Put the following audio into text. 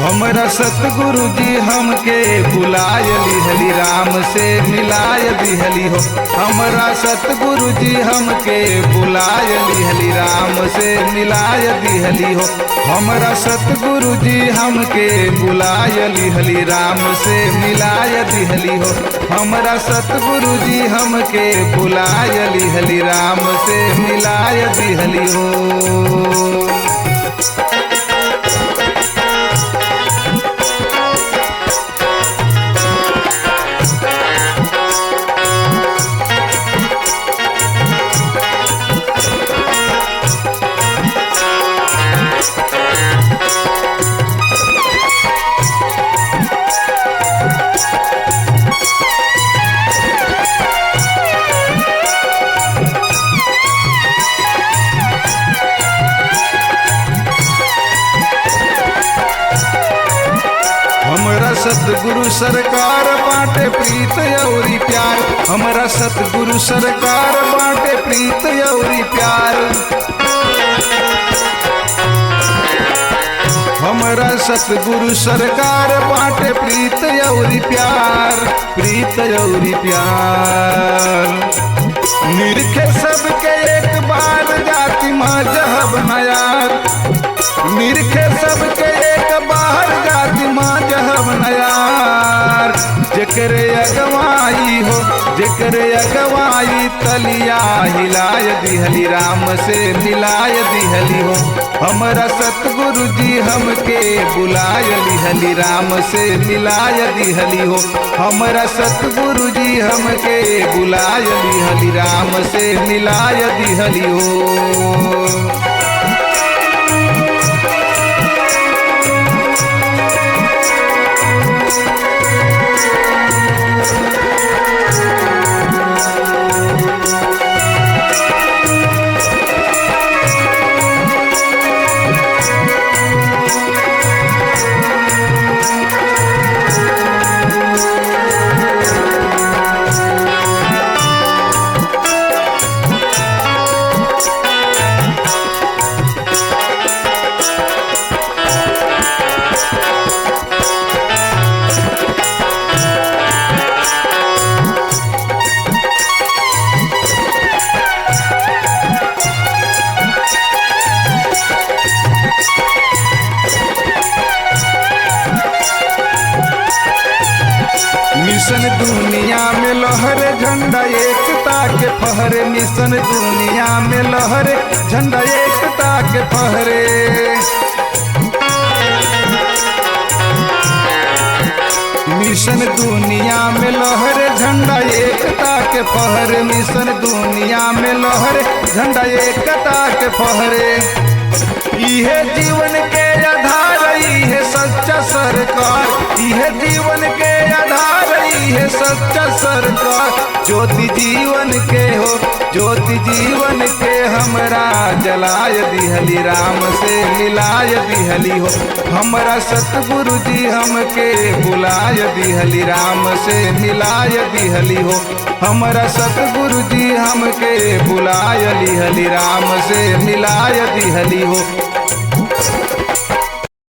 हमरा सतगुरु जी हमके बुलाय लिहली राम से मिलाय दिहली हो। हमरा सतगुरु जी हमके बुलाय लिहली राम से मिलाय दिहली हो। हमरा सतगुरु जी हमके बुलाय लिहली राम से मिलाय दिहली हो। हमरा सतगुरु जी हमके बुलाय लिहली राम से मिलाय दिहली हो। हमरा सतगुरु सरकार बाटे प्रीत औरी प्यार। हमरा सतगुरु सरकार बाटे प्रीत औरी प्यार। हमरा सतगुरु सरकार बाटे प्रीत औरी प्यार, प्रीत औरी प्यार। निरखे सबके एक बार जाति मजहब नयार। निरखे सबके एक बार जाति मजहब नयार। जेकरे अगवाई हो, जेकरे अगवाई तलिया हिलाय दिहली राम से मिलाय दिहली हो। हमरा सतगुरु जी हमके बुलाय लिहली राम से मिलाय दिहली हो। हमरा सतगुरु जी हमके बुलाय लिहली राम से मिलाय दिहली हो। मिशन दुनिया में लहरे झंडा एकता के फहरे। मिशन दुनिया में लहरे झंडा एकता के फहरे। मिशन दुनिया में लहरे झंडा एकता के फहरे। मिशन दुनिया में लहरे झंडा एकता के फहरे। इहे जीवन के आधार इहे सच्चा सरकार। इहे जीवन के आधार इहे सच्चा सरकार। ज्योति जीवन के हो, ज्योति जीवन के हमरा जलाय दिहली राम से मिलाय दिहली हो। हमरा सतगुरु जी हमके बुलाय दिहली राम से मिलाय दिहली हो। हमरा सतगुरु जी हमके बुलाय लिहली राम से मिलाय दिहली हो।